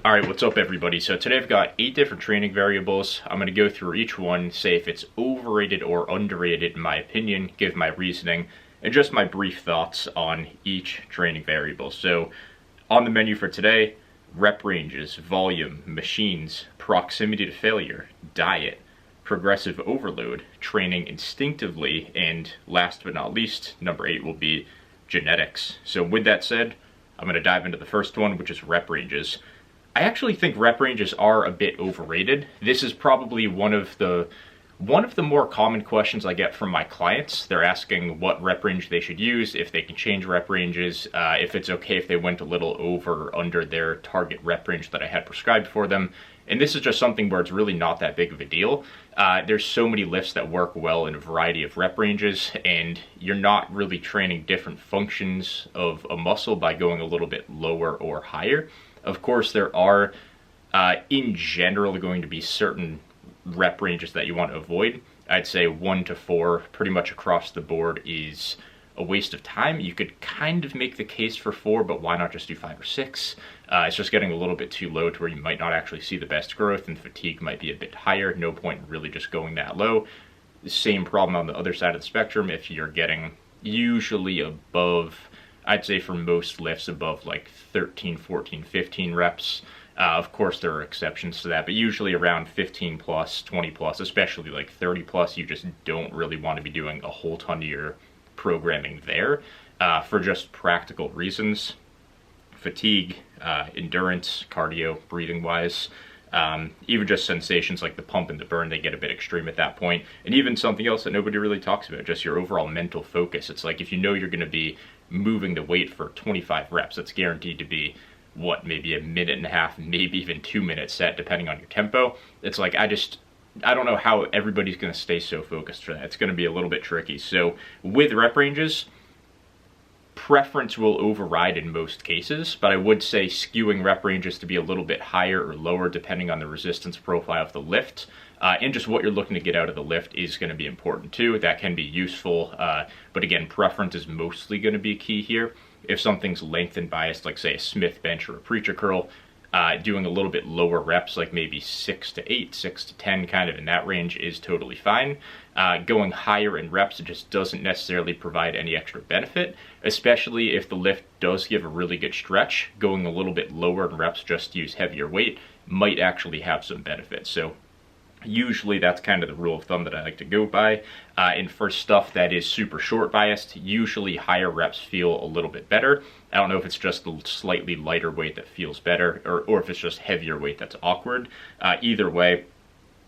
Alright, what's up everybody? So today I've got 8 different training variables. I'm going to go through each one, say if it's overrated or underrated in my opinion, give my reasoning, and just my brief thoughts on each training variable. So on the menu for today, rep ranges, volume, machines, proximity to failure, diet, progressive overload, training instinctively, and last but not least, number 8 will be genetics. So with that said, I'm going to dive into the first one, which is rep ranges. I actually think rep ranges are a bit overrated. This is probably one of the more common questions I get from my clients. They're asking what rep range they should use, if they can change rep ranges, if it's okay if they went a little over or under their target rep range that I had prescribed for them. And this is just something where it's really not that big of a deal. There's so many lifts that work well in a variety of rep ranges, and you're not really training different functions of a muscle by going a little bit lower or higher. Of course, there are, in general, going to be certain rep ranges that you want to avoid. I'd say 1 to 4 pretty much across the board is a waste of time. You could kind of make the case for 4, but why not just do 5 or 6? It's just getting a little bit too low to where you might not actually see the best growth, and fatigue might be a bit higher. No point in really just going that low. The same problem on the other side of the spectrum if you're getting usually above, I'd say for most lifts above like 13, 14, 15 reps. Of course there are exceptions to that, but usually around 15 plus, 20 plus, especially like 30 plus, you just don't really want to be doing a whole ton of your programming there for just practical reasons. Fatigue, endurance, cardio, breathing wise, even just sensations like the pump and the burn, they get a bit extreme at that point. And even something else that nobody really talks about, just your overall mental focus. It's like if you know you're going to be moving the weight for 25 reps, it's guaranteed to be what, maybe a minute and a half, maybe even 2 minute set depending on your tempo. It's like I don't know how everybody's going to stay so focused for that. It's going to be a little bit tricky. So with rep ranges, preference will override in most cases, but I would say skewing rep ranges to be a little bit higher or lower depending on the resistance profile of the lift. And just what you're looking to get out of the lift is going to be important too. That can be useful, but again, preference is mostly going to be key here. If something's length and biased, like say a Smith bench or a preacher curl, doing a little bit lower reps, like maybe 6 to 8, 6 to 10, kind of in that range is totally fine. Going higher in reps, it just doesn't necessarily provide any extra benefit, especially if the lift does give a really good stretch. Going a little bit lower in reps just to use heavier weight might actually have some benefit. So usually that's kind of the rule of thumb that I like to go by. And for stuff that is super short biased, usually higher reps feel a little bit better. I don't know if it's just the slightly lighter weight that feels better, or if it's just heavier weight that's awkward. Either way,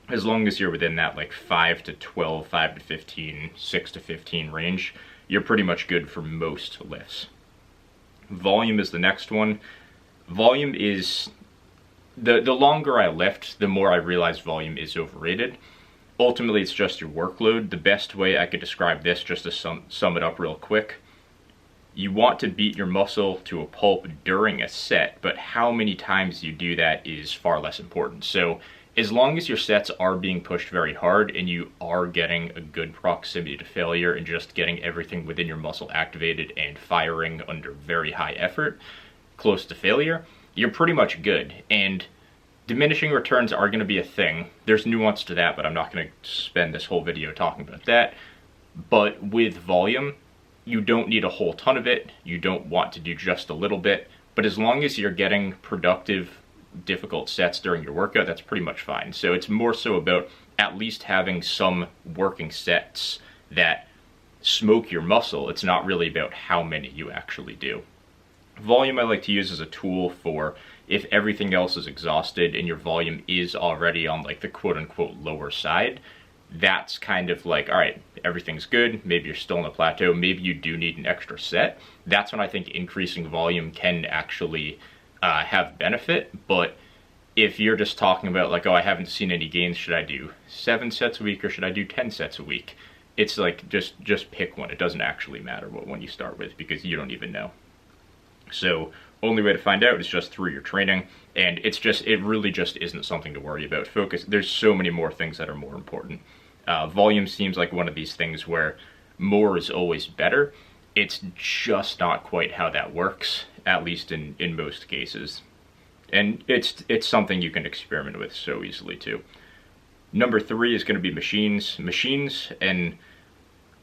as long as you're within that like 5 to 12, 5 to 15, 6 to 15 range, you're pretty much good for most lifts. Volume is the next one. Volume is, the longer I lift, the more I realize volume is overrated. Ultimately, it's just your workload. The best way I could describe this, just to sum it up real quick, you want to beat your muscle to a pulp during a set, but how many times you do that is far less important. So as long as your sets are being pushed very hard and you are getting a good proximity to failure and just getting everything within your muscle activated and firing under very high effort, close to failure, you're pretty much good. And diminishing returns are going to be a thing. There's nuance to that, but I'm not going to spend this whole video talking about that. But with volume, you don't need a whole ton of it. You don't want to do just a little bit. But as long as you're getting productive, difficult sets during your workout, that's pretty much fine. So it's more so about at least having some working sets that smoke your muscle. It's not really about how many you actually do. Volume I like to use as a tool for if everything else is exhausted and your volume is already on like the quote-unquote lower side. That's kind of like, all right, everything's good, maybe you're still in a plateau, maybe you do need an extra set. That's when I think increasing volume can actually have benefit. But if you're just talking about like, oh, I haven't seen any gains, should I do 7 sets a week or should I do 10 sets a week? It's like, just pick one. It doesn't actually matter what one you start with because you don't even know. So only way to find out is just through your training, and it really just isn't something to worry about. Focus, there's so many more things that are more important. Volume seems like one of these things where more is always better. It's just not quite how that works, at least in most cases. And it's something you can experiment with so easily too. Number 3 is going to be machines. Machines, and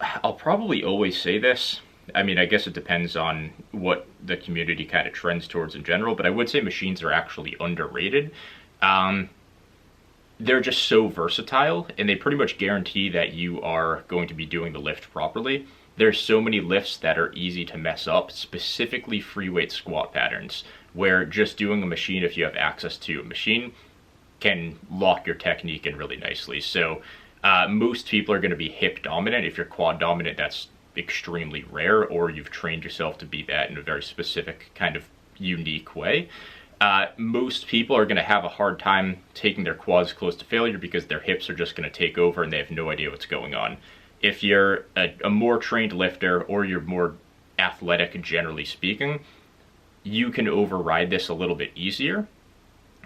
I'll probably always say this. I mean, I guess it depends on what the community kind of trends towards in general, but I would say machines are actually underrated. They're just so versatile, and they pretty much guarantee that you are going to be doing the lift properly. There's so many lifts that are easy to mess up, specifically free weight squat patterns, where just doing a machine, if you have access to a machine, can lock your technique in really nicely. So most people are going to be hip dominant. If you're quad dominant, that's extremely rare, or you've trained yourself to be that in a very specific kind of unique way. Most people are going to have a hard time taking their quads close to failure because their hips are just going to take over and they have no idea what's going on. If you're a more trained lifter, or you're more athletic generally speaking, you can override this a little bit easier.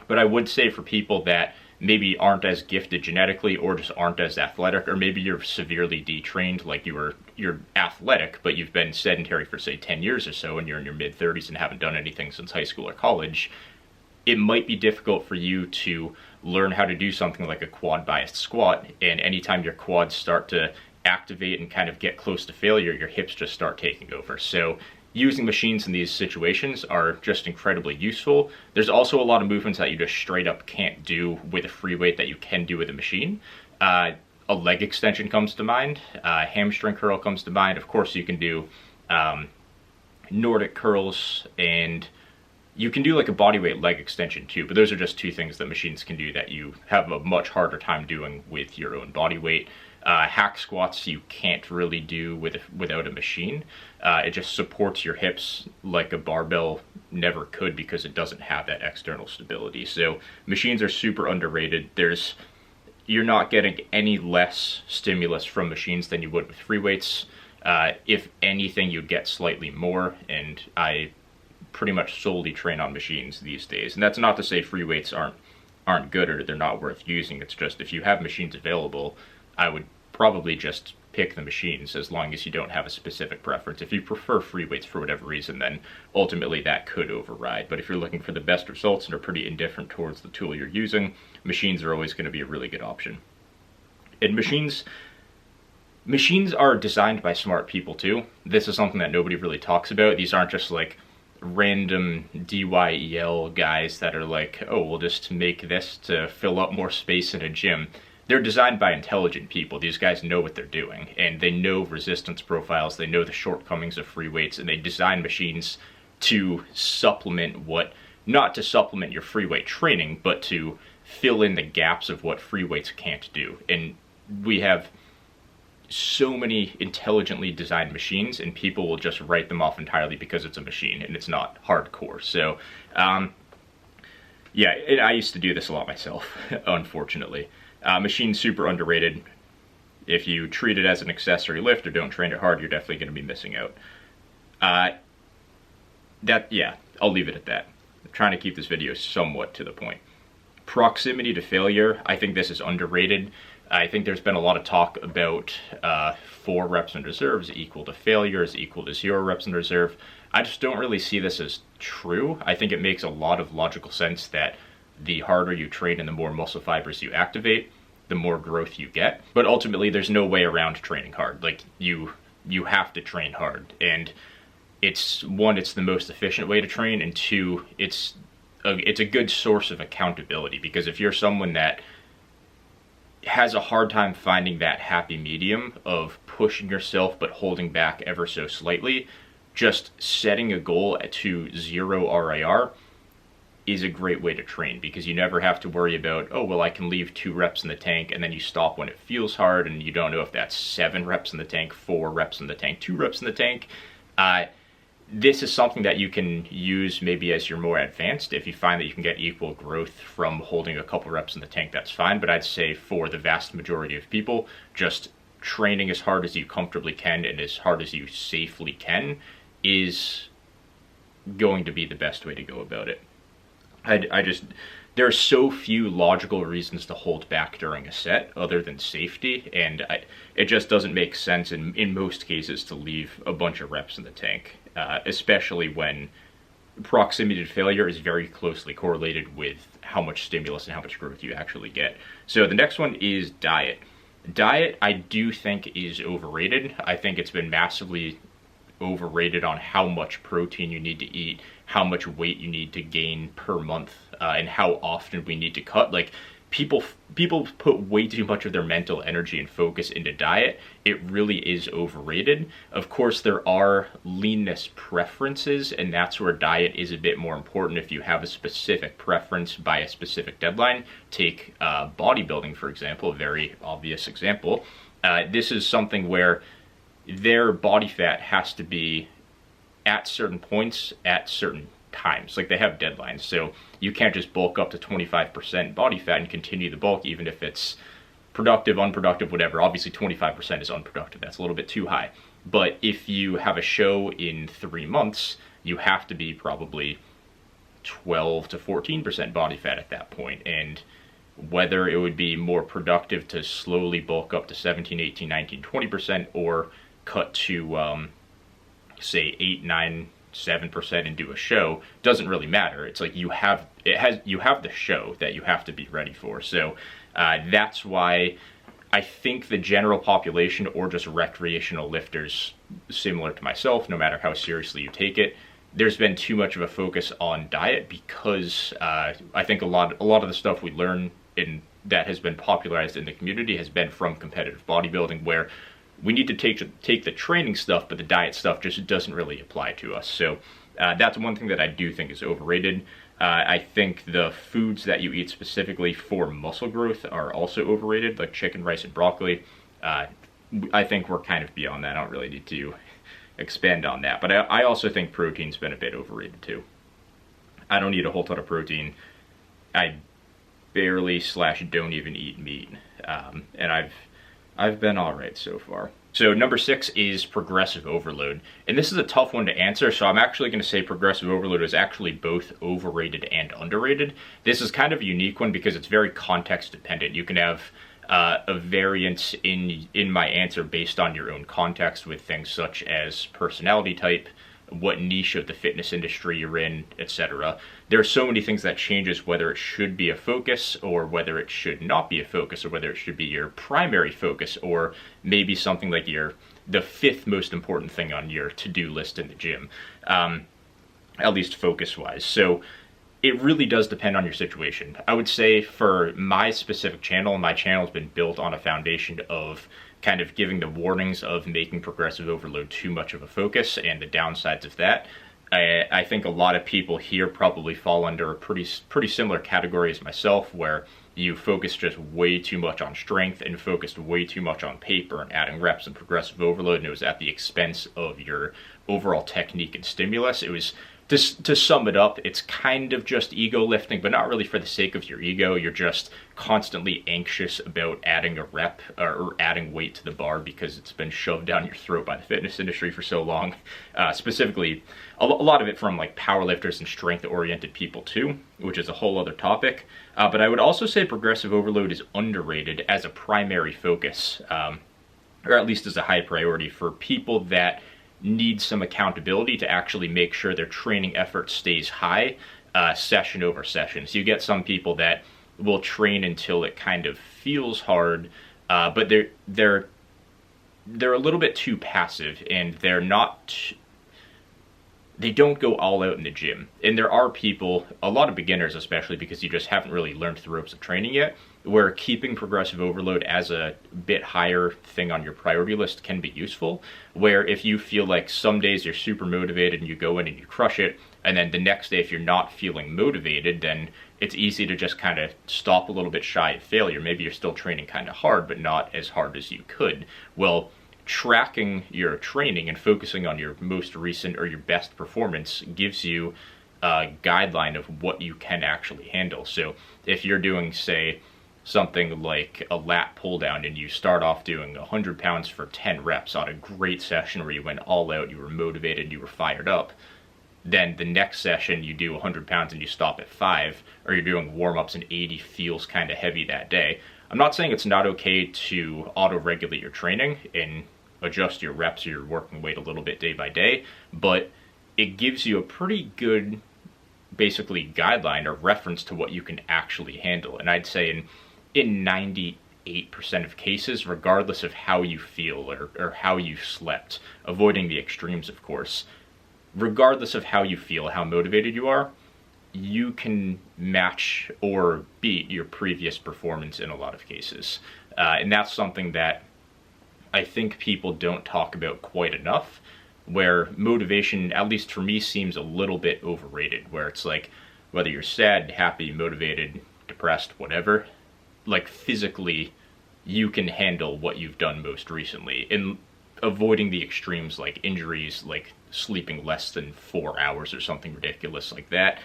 But I would say for people that maybe aren't as gifted genetically, or just aren't as athletic, or maybe you're severely detrained, like you're athletic, but you've been sedentary for say 10 years or so, and you're in your mid-30s and haven't done anything since high school or college, it might be difficult for you to learn how to do something like a quad biased squat, and anytime your quads start to activate and kind of get close to failure, your hips just start taking over. So using machines in these situations are just incredibly useful. There's also a lot of movements that you just straight up can't do with a free weight that you can do with a machine. A leg extension comes to mind, hamstring curl comes to mind. Of course, you can do Nordic curls, and you can do like a bodyweight leg extension too, but those are just two things that machines can do that you have a much harder time doing with your own body weight. Hack squats you can't really do without a machine. It just supports your hips like a barbell never could, because it doesn't have that external stability. So machines are super underrated. You're not getting any less stimulus from machines than you would with free weights. If anything, you'd get slightly more, and I pretty much solely train on machines these days. And that's not to say free weights aren't good or they're not worth using. It's just if you have machines available, I would probably just pick the machines, as long as you don't have a specific preference. If you prefer free weights for whatever reason, then ultimately that could override. But if you're looking for the best results and are pretty indifferent towards the tool you're using, machines are always going to be a really good option. And machines are designed by smart people too. This is something that nobody really talks about. These aren't just like random DYEL guys that are like, oh, we'll just make this to fill up more space in a gym. They're designed by intelligent people. These guys know what they're doing, and they know resistance profiles, they know the shortcomings of free weights, and they design machines to supplement not to supplement your free weight training, but to fill in the gaps of what free weights can't do. And we have so many intelligently designed machines, and people will just write them off entirely because it's a machine and it's not hardcore. So, yeah, I used to do this a lot myself, unfortunately. Machine's super underrated. If you treat it as an accessory lift or don't train it hard, you're definitely going to be missing out. Yeah, I'll leave it at that. I'm trying to keep this video somewhat to the point. Proximity to failure, I think this is underrated. I think there's been a lot of talk about 4 reps in reserve is equal to failure, is equal to 0 reps in reserve. I just don't really see this as true. I think it makes a lot of logical sense that the harder you train and the more muscle fibers you activate, the more growth you get. But ultimately, there's no way around training hard. Like, you have to train hard. And it's the most efficient way to train, and 2, it's a good source of accountability, because if you're someone that has a hard time finding that happy medium of pushing yourself but holding back ever so slightly, just setting a goal to 0 RIR is a great way to train, because you never have to worry about, oh, well, I can leave 2 reps in the tank, and then you stop when it feels hard, and you don't know if that's 7 reps in the tank, 4 reps in the tank, 2 reps in the tank. This is something that you can use maybe as you're more advanced. If you find that you can get equal growth from holding a couple reps in the tank, that's fine. But I'd say for the vast majority of people, just training as hard as you comfortably can and as hard as you safely can is going to be the best way to go about it. There are so few logical reasons to hold back during a set other than safety, and it just doesn't make sense in most cases to leave a bunch of reps in the tank, especially when proximity to failure is very closely correlated with how much stimulus and how much growth you actually get. So the next one is diet. Diet, I do think, is overrated. I think it's been massively overrated on how much protein you need to eat, how much weight you need to gain per month, and how often we need to cut. Like, people put way too much of their mental energy and focus into diet. It really is overrated. Of course, there are leanness preferences, and that's where diet is a bit more important if you have a specific preference by a specific deadline. Take bodybuilding, for example, a very obvious example. This is something where their body fat has to be at certain points at certain times. Like, they have deadlines, so you can't just bulk up to 25% body fat and continue the bulk even if it's productive, unproductive, whatever. Obviously 25% is unproductive, that's a little bit too high. But if you have a show in 3 months, you have to be probably 12 to 14% body fat at that point. And whether it would be more productive to slowly bulk up to 17, 18, 19, 20% or cut to say 8, 9, 7% and do a show doesn't really matter. It's like you have the show that you have to be ready for. So that's why I think the general population, or just recreational lifters similar to myself, no matter how seriously you take it, there's been too much of a focus on diet, because I think a lot of the stuff we learn in that has been popularized in the community has been from competitive bodybuilding, where we need to take the training stuff, but the diet stuff just doesn't really apply to us. So that's one thing that I do think is overrated. I think the foods that you eat specifically for muscle growth are also overrated, like chicken, rice, and broccoli. I think we're kind of beyond that. I don't really need to expand on that. But I also think protein's been a bit overrated too. I don't eat a whole ton of protein. I barely / don't even eat meat. And I've been all right so far. So number 6 is progressive overload. And this is a tough one to answer, so I'm actually going to say progressive overload is actually both overrated and underrated. This is kind of a unique one because it's very context dependent. You can have a variance in my answer based on your own context, with things such as personality type, what niche of the fitness industry you're in, etc. There are so many things that changes whether it should be a focus or whether it should not be a focus, or whether it should be your primary focus, or maybe something like the 5th most important thing on your to-do list in the gym, at least focus-wise. So it really does depend on your situation. I would say for my specific channel, my channel has been built on a foundation of kind of giving the warnings of making progressive overload too much of a focus and the downsides of that. I think a lot of people here probably fall under a pretty similar category as myself, where you focus just way too much on strength and focused way too much on paper and adding reps and progressive overload, and it was at the expense of your overall technique and stimulus. It was, to sum it up, it's kind of just ego lifting, but not really for the sake of your ego. You're just constantly anxious about adding a rep or adding weight to the bar because it's been shoved down your throat by the fitness industry for so long. Specifically, a lot of it from like powerlifters and strength-oriented people too, which is a whole other topic. But I would also say progressive overload is underrated as a primary focus, or at least as a high priority for people that need some accountability to actually make sure their training effort stays high, session over session. So you get some people that will train until it kind of feels hard, but they're a little bit too passive, and they don't go all out in the gym. And there are people, a lot of beginners especially, because you just haven't really learned the ropes of training yet, where keeping progressive overload as a bit higher thing on your priority list can be useful, where if you feel like some days you're super motivated and you go in and you crush it, and then the next day if you're not feeling motivated, then it's easy to just kind of stop a little bit shy of failure. Maybe you're still training kind of hard, but not as hard as you could. Well, tracking your training and focusing on your most recent or your best performance gives you a guideline of what you can actually handle. So if you're doing, say, something like a lat pull down, and you start off doing 100 pounds for 10 reps on a great session where you went all out, you were motivated, you were fired up, then the next session you do 100 pounds and you stop at 5, or you're doing warm-ups and 80 feels kind of heavy that day. I'm not saying it's not okay to auto-regulate your training and adjust your reps or your working weight a little bit day by day, but it gives you a pretty good basically guideline or reference to what you can actually handle. And I'd say in 98% of cases, regardless of how you feel or how you've slept, avoiding the extremes, of course, regardless of how you feel, how motivated you are, you can match or beat your previous performance in a lot of cases. And that's something that I think people don't talk about quite enough, where motivation, at least for me, seems a little bit overrated, where it's like, whether you're sad, happy, motivated, depressed, whatever, like physically, you can handle what you've done most recently, and avoiding the extremes like injuries, like sleeping less than 4 hours or something ridiculous like that,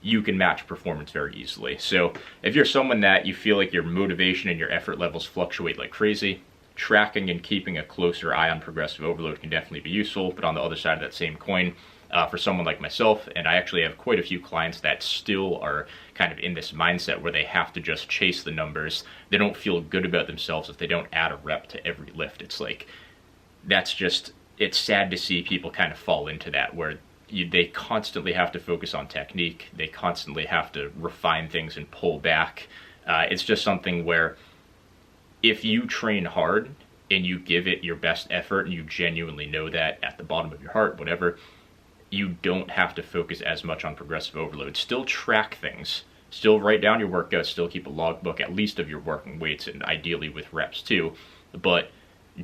you can match performance very easily. So if you're someone that you feel like your motivation and your effort levels fluctuate like crazy, tracking and keeping a closer eye on progressive overload can definitely be useful. But on the other side of that same coin, for someone like myself, and I actually have quite a few clients that still are kind of in this mindset where they have to just chase the numbers. They don't feel good about themselves if they don't add a rep to every lift. It's like, that's just, it's sad to see people kind of fall into that, where they constantly have to focus on technique. They constantly have to refine things and pull back. It's just something where if you train hard and you give it your best effort and you genuinely know that at the bottom of your heart, whatever, you don't have to focus as much on progressive overload. Still track things, still write down your workouts, still keep a logbook at least of your working weights, and ideally with reps too, but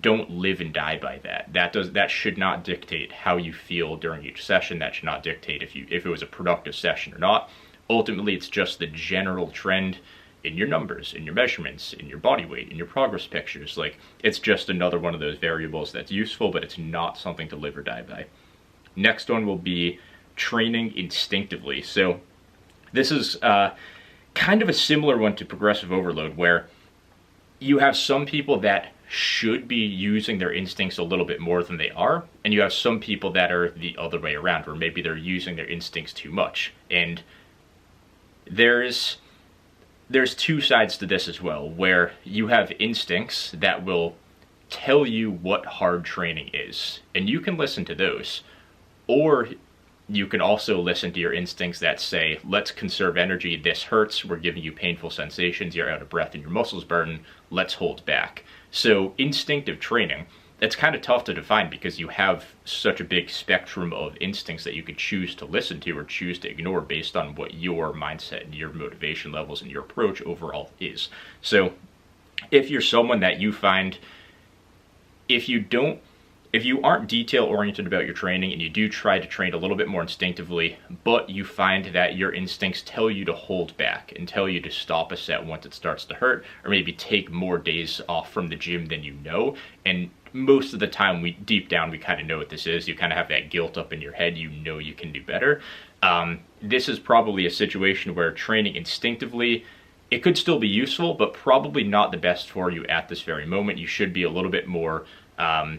don't live and die by that. That should not dictate how you feel during each session. That should not dictate if it was a productive session or not. Ultimately, it's just the general trend in your numbers, in your measurements, in your body weight, in your progress pictures. Like, it's just another one of those variables that's useful, but it's not something to live or die by. Next one will be training instinctively. So this is kind of a similar one to progressive overload, where you have some people that should be using their instincts a little bit more than they are, and you have some people that are the other way around, where maybe they're using their instincts too much. And there's two sides to this as well, where you have instincts that will tell you what hard training is, and you can listen to those, or you can also listen to your instincts that say, let's conserve energy, this hurts, we're giving you painful sensations, you're out of breath and your muscles burn, let's hold back. So instinctive training, that's kind of tough to define because you have such a big spectrum of instincts that you could choose to listen to or choose to ignore based on what your mindset and your motivation levels and your approach overall is. So if you're someone that you find, if you aren't detail oriented about your training and you do try to train a little bit more instinctively, but you find that your instincts tell you to hold back and tell you to stop a set once it starts to hurt, or maybe take more days off from the gym than you know, and most of the time deep down we kind of know what this is, you kind of have that guilt up in your head, you know you can do better. This is probably a situation where training instinctively, it could still be useful, but probably not the best for you at this very moment. You should be a little bit more a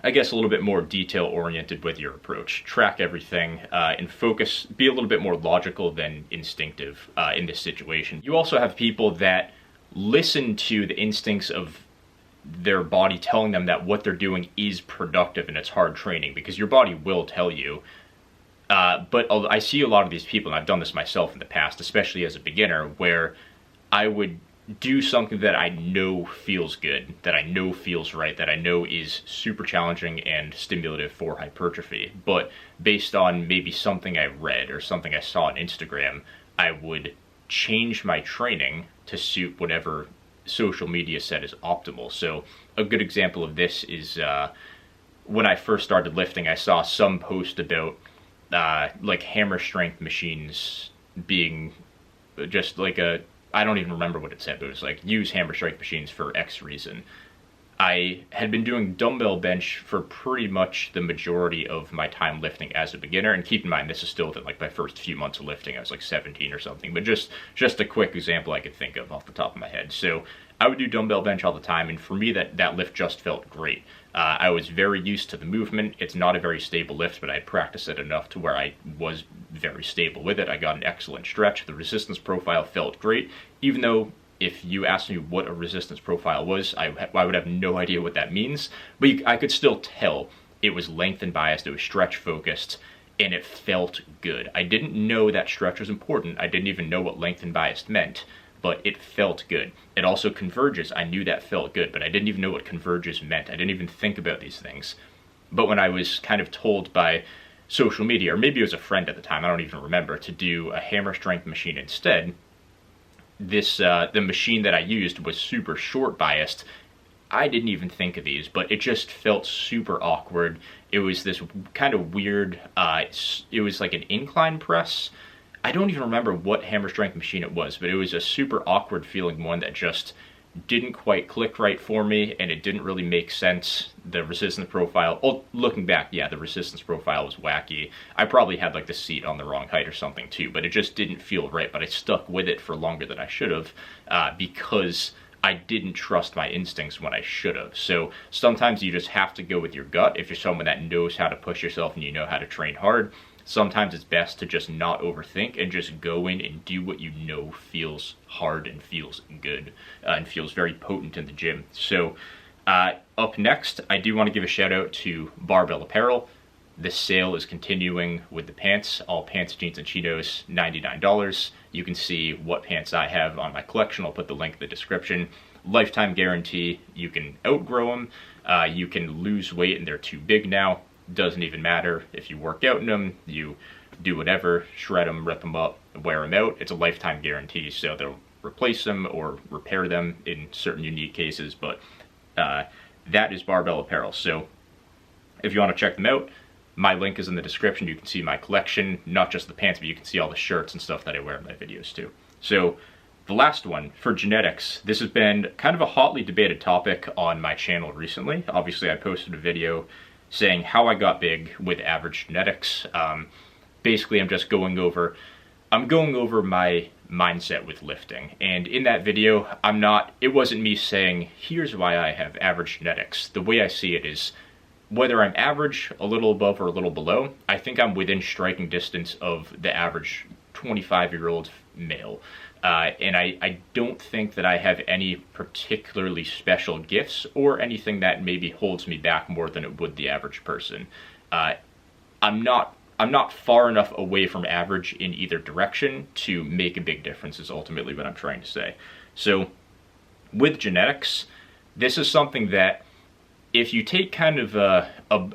little bit more detail oriented with your approach. Track everything and focus, be a little bit more logical than instinctive in this situation. You also have people that listen to the instincts of their body telling them that what they're doing is productive and it's hard training, because your body will tell you. But I see a lot of these people, and I've done this myself in the past, especially as a beginner, where I would do something that I know feels good, that I know feels right, that I know is super challenging and stimulative for hypertrophy. But based on maybe something I read or something I saw on Instagram, I would change my training to suit whatever social media said is optimal. So a good example of this is when I first started lifting, I saw some post about like hammer strength machines being just like I don't even remember what it said, but it was like, use hammer strength machines for X reason. I had been doing dumbbell bench for pretty much the majority of my time lifting as a beginner, and keep in mind, this is still within like my first few months of lifting. I was like 17 or something, but just a quick example I could think of off the top of my head. So I would do dumbbell bench all the time, and for me that lift just felt great. I was very used to the movement. It's not a very stable lift, but I practiced it enough to where I was very stable with it. I got an excellent stretch. The resistance profile felt great, even though if you asked me what a resistance profile was, I would have no idea what that means, but I could still tell it was length and biased, it was stretch focused, and it felt good. I didn't know that stretch was important. I didn't even know what length and biased meant, but it felt good. It also converges. I knew that felt good, but I didn't even know what converges meant. I didn't even think about these things. But when I was kind of told by social media, or maybe it was a friend at the time, I don't even remember, to do a hammer strength machine instead, the machine that I used was super short biased. I didn't even think of these, but it just felt super awkward. It was this kind of weird, it was like an incline press. I don't even remember what hammer strength machine it was, but it was a super awkward feeling one that just didn't quite click right for me, and it didn't really make sense. The resistance profile, oh, looking back, yeah, the resistance profile was wacky. I probably had like the seat on the wrong height or something too, but it just didn't feel right. But I stuck with it for longer than I should have, because I didn't trust my instincts when I should have. So sometimes you just have to go with your gut. If you're someone that knows how to push yourself and you know how to train hard, sometimes it's best to just not overthink and just go in and do what you know feels hard and feels good, and feels very potent in the gym. So up next, I do want to give a shout out to Barbell Apparel. The sale is continuing with the pants, all pants, jeans, and chinos, $99. You can see what pants I have on my collection. I'll put the link in the description. Lifetime guarantee. You can outgrow them. You can lose weight and they're too big now. Doesn't even matter. If you work out in them, you do whatever, shred them, rip them up, wear them out. It's a lifetime guarantee, so they'll replace them or repair them in certain unique cases, but that is Barbell Apparel. So if you want to check them out, my link is in the description. You can see my collection, not just the pants, but you can see all the shirts and stuff that I wear in my videos too. So the last one, for genetics, this has been kind of a hotly debated topic on my channel recently. Obviously, I posted a video saying how I got big with average genetics. Basically, I'm going over my mindset with lifting. And in that video, it wasn't me saying, here's why I have average genetics. The way I see it is, whether I'm average, a little above or a little below, I think I'm within striking distance of the average 25-year-old male. And I don't think that I have any particularly special gifts or anything that maybe holds me back more than it would the average person. I'm not far enough away from average in either direction to make a big difference is ultimately what I'm trying to say. So with genetics, this is something that if you take kind of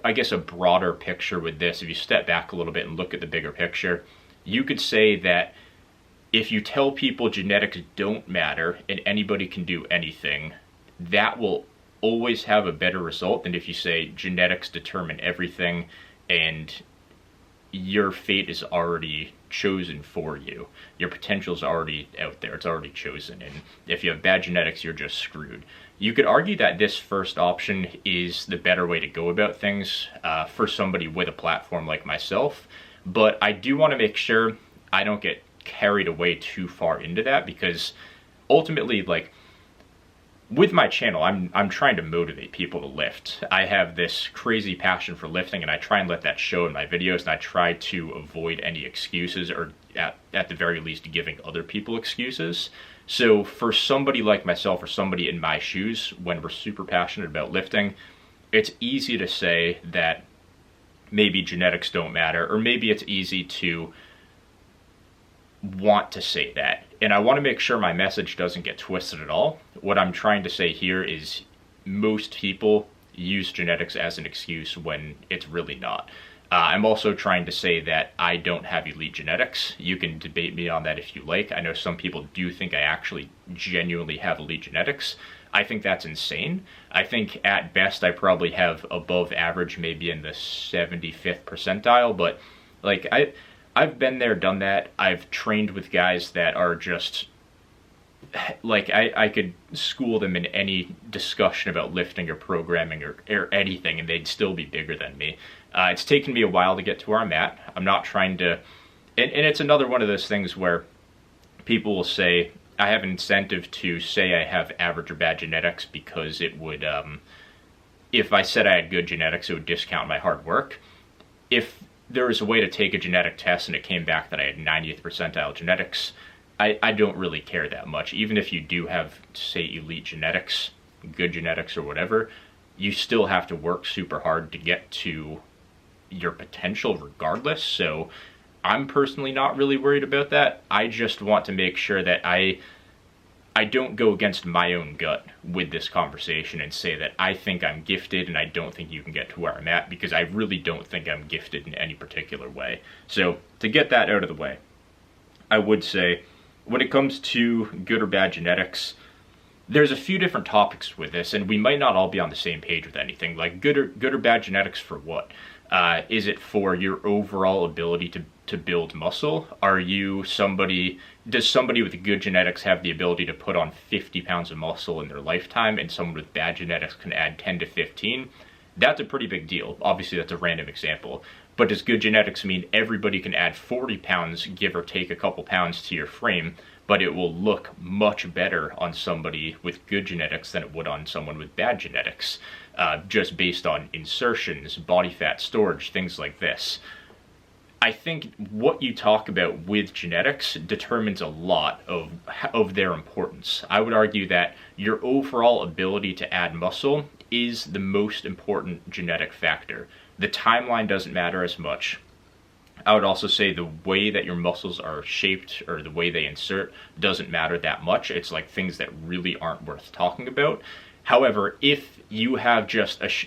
I guess a broader picture with this, if you step back a little bit and look at the bigger picture, you could say that if you tell people genetics don't matter and anybody can do anything, that will always have a better result than if you say genetics determine everything and your fate is already chosen for you. Your potential is already out there. It's already chosen. And if you have bad genetics, you're just screwed. You could argue that this first option is the better way to go about things for somebody with a platform like myself. But I do want to make sure I don't get carried away too far into that, because ultimately, like, with my channel, I'm trying to motivate people to lift. I have this crazy passion for lifting, and I try and let that show in my videos, and I try to avoid any excuses, or at the very least giving other people excuses. So for somebody like myself, or somebody in my shoes, when we're super passionate about lifting, it's easy to say that maybe genetics don't matter, or maybe it's easy to want to say that. And I want to make sure my message doesn't get twisted at all. What I'm trying to say here is most people use genetics as an excuse when it's really not. I'm also trying to say that I don't have elite genetics. You can debate me on that if you like. I know some people do think I actually genuinely have elite genetics. I think that's insane. I think at best I probably have above average, maybe in the 75th percentile, but like I've been there, done that. I've trained with guys that are just, like, I could school them in any discussion about lifting or programming or anything, and they'd still be bigger than me. It's taken me a while to get to where I'm at. I'm not trying to, and it's another one of those things where people will say, I have an incentive to say I have average or bad genetics because it would, if I said I had good genetics, it would discount my hard work. If there was a way to take a genetic test and it came back that I had 90th percentile genetics, I don't really care that much. Even if you do have, say, elite genetics, good genetics or whatever, you still have to work super hard to get to your potential regardless. So I'm personally not really worried about that. I just want to make sure that I don't go against my own gut with this conversation and say that I think I'm gifted and I don't think you can get to where I'm at, because I really don't think I'm gifted in any particular way. So to get that out of the way, I would say when it comes to good or bad genetics, there's a few different topics with this, and we might not all be on the same page with anything. Like good or bad genetics for what? Is it for your overall ability to build muscle? Does somebody with good genetics have the ability to put on 50 pounds of muscle in their lifetime, and someone with bad genetics can add 10 to 15? That's a pretty big deal. Obviously, that's a random example. But does good genetics mean everybody can add 40 pounds, give or take a couple pounds to your frame, but it will look much better on somebody with good genetics than it would on someone with bad genetics, just based on insertions, body fat storage, things like this? I think what you talk about with genetics determines a lot of their importance. I would argue that your overall ability to add muscle is the most important genetic factor. The timeline doesn't matter as much. I would also say the way that your muscles are shaped or the way they insert doesn't matter that much. It's like things that really aren't worth talking about. However, if you have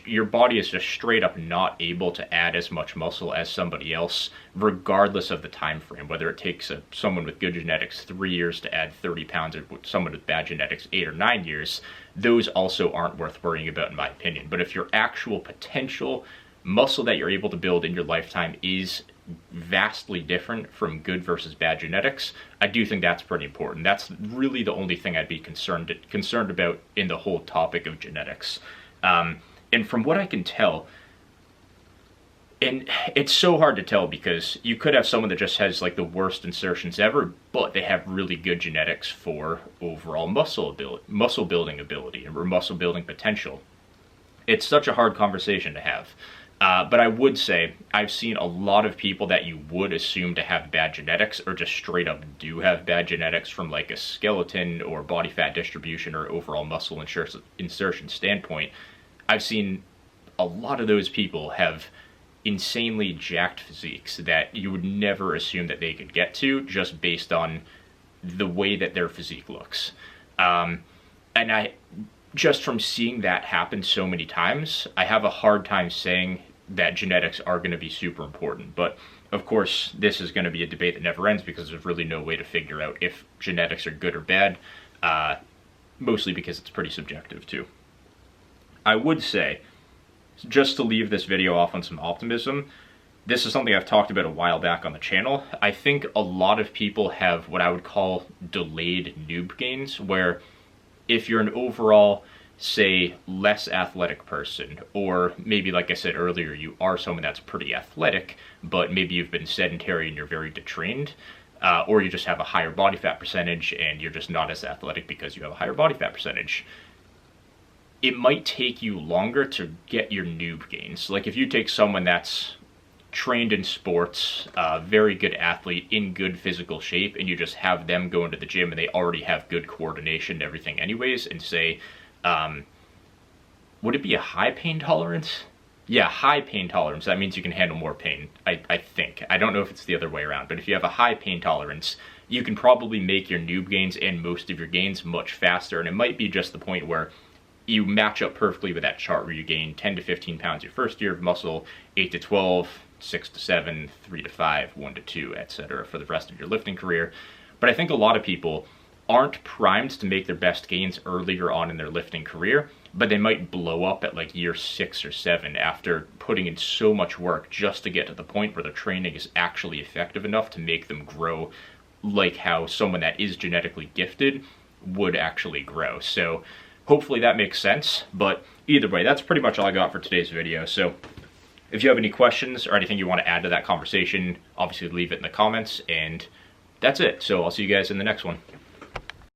your body is just straight up not able to add as much muscle as somebody else, regardless of the time frame, whether it takes someone with good genetics 3 years to add 30 pounds or someone with bad genetics 8 or 9 years, those also aren't worth worrying about in my opinion. But if your actual potential muscle that you're able to build in your lifetime is vastly different from good versus bad genetics, I do think that's pretty important. That's really the only thing I'd be concerned about in the whole topic of genetics. And from what I can tell, and it's so hard to tell because you could have someone that just has like the worst insertions ever, but they have really good genetics for overall muscle building ability or muscle building potential. It's such a hard conversation to have. But I would say I've seen a lot of people that you would assume to have bad genetics or just straight up do have bad genetics from like a skeleton or body fat distribution or overall muscle insertion standpoint. I've seen a lot of those people have insanely jacked physiques that you would never assume that they could get to just based on the way that their physique looks. And just from seeing that happen so many times, I have a hard time saying that genetics are going to be super important. But of course, this is going to be a debate that never ends because there's really no way to figure out if genetics are good or bad, mostly because it's pretty subjective too. I would say, just to leave this video off on some optimism, this is something I've talked about a while back on the channel. I think a lot of people have what I would call delayed noob gains, where if you're an overall, say, less athletic person, or maybe, like I said earlier, you are someone that's pretty athletic, but maybe you've been sedentary and you're very detrained, or you just have a higher body fat percentage and you're just not as athletic because you have a higher body fat percentage, it might take you longer to get your noob gains. Like if you take someone that's trained in sports, very good athlete, in good physical shape, and you just have them go into the gym and they already have good coordination and everything anyways, and say, would it be a high pain tolerance? Yeah, high pain tolerance. That means you can handle more pain, I think. I don't know if it's the other way around, but if you have a high pain tolerance, you can probably make your noob gains and most of your gains much faster, and it might be just the point where you match up perfectly with that chart where you gain 10 to 15 pounds your first year of muscle, 8 to 12, 6 to 7, 3 to 5, 1 to 2, etc. for the rest of your lifting career. But I think a lot of people aren't primed to make their best gains earlier on in their lifting career, but they might blow up at like year 6 or 7 after putting in so much work just to get to the point where their training is actually effective enough to make them grow like how someone that is genetically gifted would actually grow. So hopefully that makes sense, but either way, that's pretty much all I got for today's video. So if you have any questions or anything you want to add to that conversation, obviously leave it in the comments, and that's it. So I'll see you guys in the next one.